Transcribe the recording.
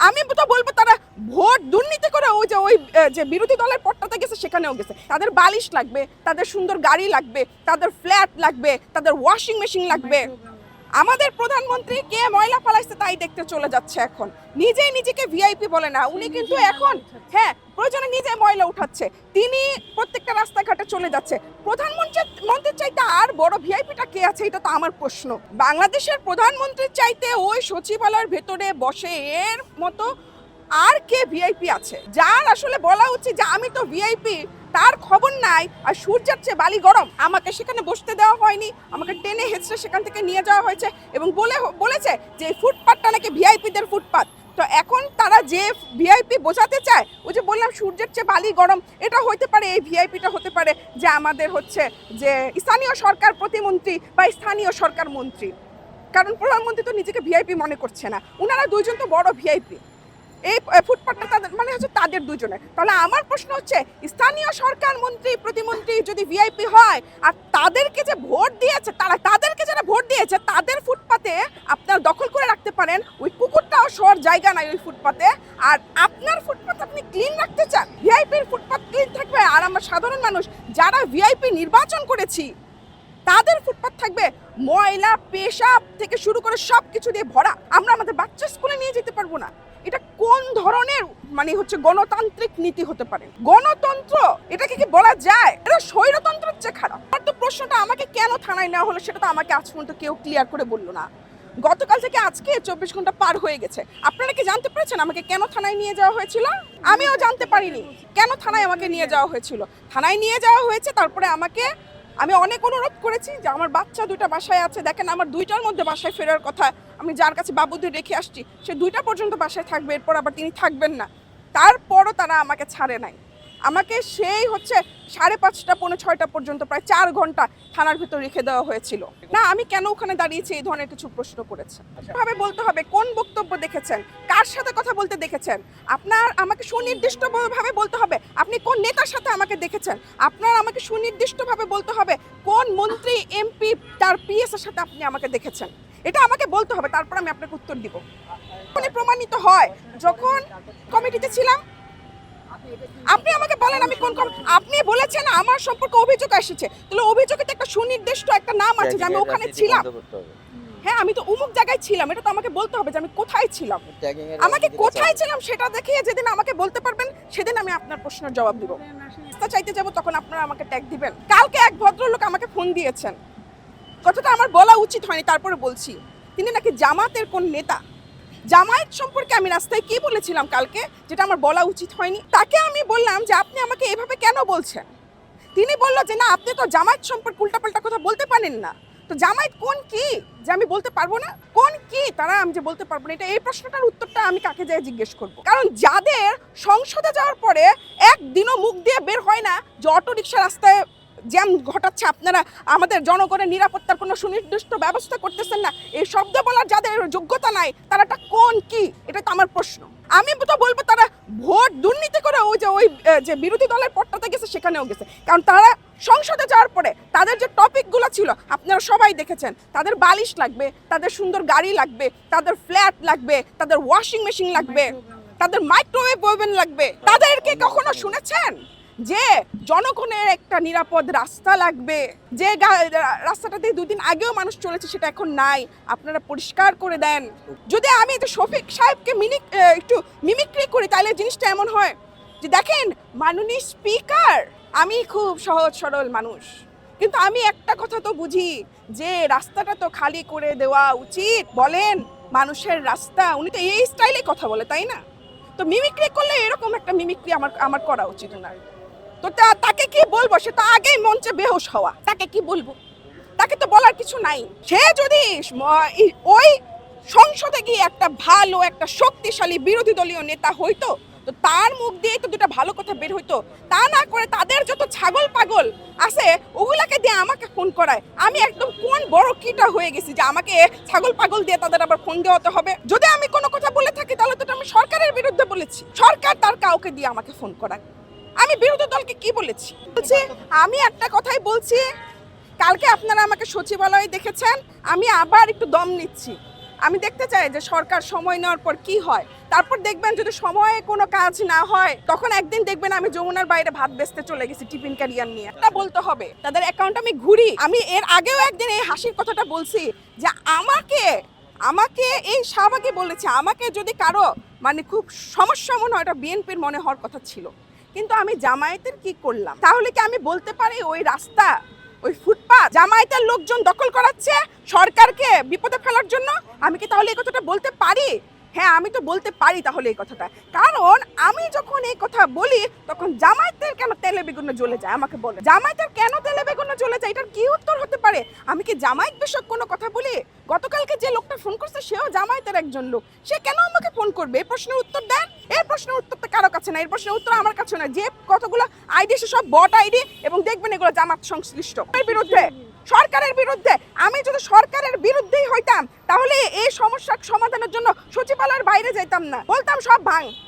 আমি তো বলবো তারা ভোট দুর্নীতি করে ওই যে বিরোধী দলের পট্টাতে গেছে সেখানেও গেছে। তাদের বালিশ লাগবে, তাদের সুন্দর গাড়ি লাগবে, তাদের ফ্ল্যাট লাগবে, তাদের ওয়াশিং মেশিন লাগবে। আমাদের প্রধানমন্ত্রী কে ময়লা ফালাইছে তাই দেখতে চলে যাচ্ছে। এখন নিজেই নিজেকে ভিআইপি বলে না, উনি কিন্তু এখন প্রয়োজনে নিজে ময়লা উঠাচ্ছে। তিনি প্রত্যেকটা রাস্তাঘাটে চলে যাচ্ছে। প্রধানমন্ত্রীর চাইতে আর বড় ভিআইপিটা কে আছে, এটা তো আমার প্রশ্ন। বাংলাদেশের প্রধানমন্ত্রীর চাইতে ওই সচিবালয়ের ভেতরে বসে এর মতো আর কে ভিআইপি আছে, যার আসলে বলা উচিত যে আমি তো ভিআইপি, তার খবর নাই। আর সূর্যের চেয়ে বালি গরম, আমাকে সেখানে বসতে দেওয়া হয়নি, আমাকে টেনে হেঁচড়ে সেখান থেকে নিয়ে যাওয়া হয়েছে এবং বলেছে যে এই ফুটপাতটা নাকি ভিআইপিদের ফুটপাত। তো এখন তারা যে ভিআইপি বোঝাতে চায়, ওই যে বললাম সূর্যের চেয়ে বালি গরম, এটা হতে পারে, এই ভিআইপিটা হতে পারে যে আমাদের হচ্ছে যে স্থানীয় সরকার প্রতিমন্ত্রী বা স্থানীয় সরকার মন্ত্রী। কারণ প্রধানমন্ত্রী তো নিজেকে ভিআইপি মনে করছে না, ওনারা দুইজন তো বড় ভিআইপি। এই ফুটপাতটা তাদের মানে হচ্ছে তাদের দুজনের। তাহলে আমার প্রশ্ন হচ্ছে, স্থানীয় সরকার মন্ত্রী প্রতিমন্ত্রী যদি ভিআইপি হয়, আর তাদেরকে যে ভোট দিয়েছে, তাদেরকে যারা ভোট দিয়েছে তাদের ফুটপাতে আপনারা দখল করে রাখতে পারেন, ওই কুকুরটাও শোয়ার জায়গা নাই ওই ফুটপাতে, আর আপনার ফুটপাত আপনি ক্লিন রাখতে চান, ভিআইপির ফুটপাত ক্লিন থাকবে, আর আমরা সাধারণ মানুষ যারা ভিআইপি নির্বাচন করেছি তাদের ফুটপাত থাকবে ময়লা পেশাব থেকে শুরু করে সব কিছু দিয়ে ভরা। আমরা আমাদের বাচ্চা স্কুলে নিয়ে যেতে পারবো না। এটা কোন ধরনের মানে হচ্ছে গণতান্ত্রিক নীতি হতে পারে? গণতন্ত্র এটাকে কি বলা যায়? এটা স্বৈরতন্ত্রের চেয়ে খারাপ। আর তো প্রশ্নটা আমাকে কেন থানায় নেওয়া হলো সেটা তো আমাকে আজ পর্যন্ত কেউ ক্লিয়ার করে বললো না। গতকাল থেকে আজকে 24 ঘন্টা পার হয়ে গেছে। আপনারা কি জানতে পেরেছেন আমাকে কেন থানায় নিয়ে যাওয়া হয়েছিল? আমিও জানতে পারিনি কেন থানায় আমাকে নিয়ে যাওয়া হয়েছিল। থানায় নিয়ে যাওয়া হয়েছে, তারপরে আমি অনেক অনুরোধ করেছি যে আমার বাচ্চা দুইটা বাসায় আছে, দেখেন আমার দুইটার মধ্যে বাসায় ফেরার কথা, আমি যার কাছে বাবুদের রেখে আসছি সে 2টা পর্যন্ত বাসায় থাকবে, এরপর আবার তিনি থাকবেন না। তারপরও তারা আমাকে ছাড়ে নাই। আমাকে সেই হচ্ছে 5:30 পৌনে 6টা পর্যন্ত প্রায় 4 ঘন্টা থানার ভিতর রেখে দেওয়া হয়েছিল। না আমি কেন ওখানে দাঁড়িয়েছি এই ধরনের কিছু প্রশ্ন করেছেন। ভাবে বলতে হবে কোন বক্তব্য দেখেছেন, কার সাথে কথা বলতে দেখেছেন, আপনার আমাকে সুনির্দিষ্টভাবে বলতে হবে আপনি কোন নেতার সাথে আমাকে দেখেছেন, আপনার আমাকে সুনির্দিষ্টভাবে বলতে হবে কোন মন্ত্রী এমপি তার পিএস এর সাথে আপনি আমাকে দেখেছেন। এটা আমাকে বলতে হবে, তারপর আমি আপনাকে উত্তর দিব। প্রমাণিত হয় যখন কমিটিতে ছিলাম। আপনি আমাকে বলেন আমি কোন আপনি বলেছেন আমার সম্পর্কে অভিযোগ এসেছে, তাহলে অভিযোগে তো একটা সুনির্দিষ্ট একটা নাম আছে যে আমি ওখানে ছিলাম। হ্যাঁ আমি তো অমুক জায়গায় ছিলাম, এটা তো আমাকে বলতে হবে যে আমি কোথায় ছিলাম। আমাকে কোথায় ছিলাম সেটা দেখিয়ে যেদিন আমাকে বলতে পারবেন সেদিন আমি আপনার প্রশ্নের জবাব দিব। রাস্তা চাইতে যাব তখন আপনারা আমাকে ট্যাগ দিবেন। কালকে এক ভদ্রলোক আমাকে ফোন দিয়েছেন, কথাটা আমার বলা উচিত হয়নি, তারপরে বলছি। তিনি নাকি জামাতের কোন নেতা। জামায়াত সম্পর্কে আমি রাস্তায় কি বলেছিলাম কালকে, যেটা আমার বলা উচিত হয়নি। তাকে আমি বললাম যে আপনি আমাকে এভাবে কেন বলছেন। তিনি বলল যে না আপনি তো জামায়াত সম্পর্কে উল্টাপাল্টা কথা বলতে পারেন না। তো জামায়াত কোন কি যে আমি বলতে পারবো না? কোন কি তারা আমি যে বলতে পারবো না? এই প্রশ্নটার উত্তরটা আমি কাকে যেয়ে জিজ্ঞেস করবো? কারণ যাদের সংসদে যাওয়ার পরে একদিনও মুখ দিয়ে বের হয় না যে অটোরিকশা রাস্তায় জ্যাম ঘটাচ্ছে, আপনারা আমাদের জনগণের নিরাপত্তার কোনো সুনির্দিষ্ট ব্যবস্থা করতেছেন না, এই শব্দ বলার যাদের যোগ্যতা নাই তারাটা কোন কি, এটা তো আমার প্রশ্ন। আমি তো বলবো তারা ভোট দুর্নীতি করে ওই যে বিরোধী দলের পট্টাতে গেছে সেখানেও গেছে। কারণ তারা সংসদে যাওয়ার পরে তাদের যে টপিকগুলো ছিল আপনারা সবাই দেখেছেন, তাদের বালিশ লাগবে, তাদের সুন্দর গাড়ি লাগবে, তাদের ফ্ল্যাট লাগবে, তাদের ওয়াশিং মেশিন লাগবে, তাদের মাইক্রোওয়েভ ওভেন লাগবে। তাদেরকে কখনো শুনেছেন যে জনগণের একটা নিরাপদ রাস্তা লাগবে, যে রাস্তাটাতে 2 দিন আগেও মানুষ চলেছে সেটা এখন নাই, আপনারা পরিষ্কার করে দেন। যদি আমি শফিক সাহেবকে একটু মিমিক্রি করি তাহলে জিনিসটা এমন হয় যে দেখেন মাননীয় স্পিকার, আমি খুব সহজ সরল মানুষ, কিন্তু আমি একটা কথা তো বুঝি যে রাস্তাটা তো খালি করে দেওয়া উচিত। বলেন মানুষের রাস্তা, উনি তো এই স্টাইলে কথা বলে তাই না? তো মিমিক্রি করলে এরকম একটা মিমিক্রি আমার করা উচিত না। তো তাকে কি বলবো, সে তো আগেই মঞ্চে বেহুশ হওয়া, তাকে কি বলবো? তাকে তো বলার কিছু নাই। সে যদি ওই সংসদে গিয়ে একটা ভালো একটা শক্তিশালী বিরোধী দলীয় নেতা হইতো তো তার মুখ দিয়ে তো 2টা ভালো কথা বের হইতো। তা না করে তাদের যত ছাগল পাগল আছে ওগুলাকে দিয়ে আমাকে ফোন করায়। আমি একদম কোন বড় কিটা হয়ে গেছি যে আমাকে ছাগল পাগল দিয়ে তাদের আবার ফোন দেওয়াতে হবে? যদি আমি কোনো কথা বলে থাকি তাহলে তো আমি সরকারের বিরুদ্ধে বলেছি, সরকার তার কাউকে দিয়ে আমাকে ফোন করায়। আমি বিরোধী দলকে কি বলেছি? আমি একটা কথাই বলছি, কালকে আপনারা আমাকে সচিবালয়ে দেখেছেন, আমি আবার একটু দম নিচ্ছি। আমি দেখতে চাই যে সরকার সময় নেওয়ার পর কি হয়। তারপর দেখবেন যদি সময়ে কোনো কাজ না হয়, তখন একদিন দেখবেন আমি যমুনার বাইরে ভাত বেচতে চলে গেছি টিফিন ক্যারিয়ার নিয়ে। এটা বলতে হবে তাদের অ্যাকাউন্ট আমি ঘুরি। আমি এর আগেও একদিন এই হাসির কথাটা বলছি যে আমাকে এই শাহবাগে বলেছে, আমাকে যদি কারো মানে খুব সমস্যা মনে হয়, এটা বিএনপির মনে হওয়ার কথা ছিল, কিন্তু আমি জামায়াতের কি করলাম? তাহলে কি আমি বলতে পারি ওই রাস্তা, ওই ফুটপাত জামায়াতের লোকজন দখল করাচ্ছে সরকারকে বিপদে ফেলার জন্য? আমি কি তাহলে এই কথাটা বলতে পারি? হ্যাঁ, আমি তো বলতে পারি তাহলে এই কথাটা, কারণ আমি যখন এই কথা বলি তখন জামায়াতের কেন তেলে বেগুনে জ্বলে যায়? আমাকে বলে জামায়াতের কেন তেলে বেগুনে জ্বলে যায়, এটার কি উত্তর হতে পারে? আমি কি জামায়াত বিষয়ক কোনো কথা বলি? গতকালকে যে লোকটা ফোন করছে সেও জামায়াতের একজন লোক, সে কেন আমাকে ফোন করবে? এই প্রশ্নের উত্তর দেন। এই প্রশ্নের উত্তরটা কারো কাছে না, এই প্রশ্নের উত্তর আমার কাছে না। যে কতগুলো আইডি, সে সব বট আইডি, এবং দেখবেন এগুলো জামাত সংশ্লিষ্ট। এর বিরুদ্ধে, সরকারের বিরুদ্ধে। আমি যদি সরকারের বিরুদ্ধেই হইতাম তাহলে এই সমস্যার সমাধানের জন্য সচিবালয়ের বাইরে যাইতাম না, বলতাম সব ভাঙ।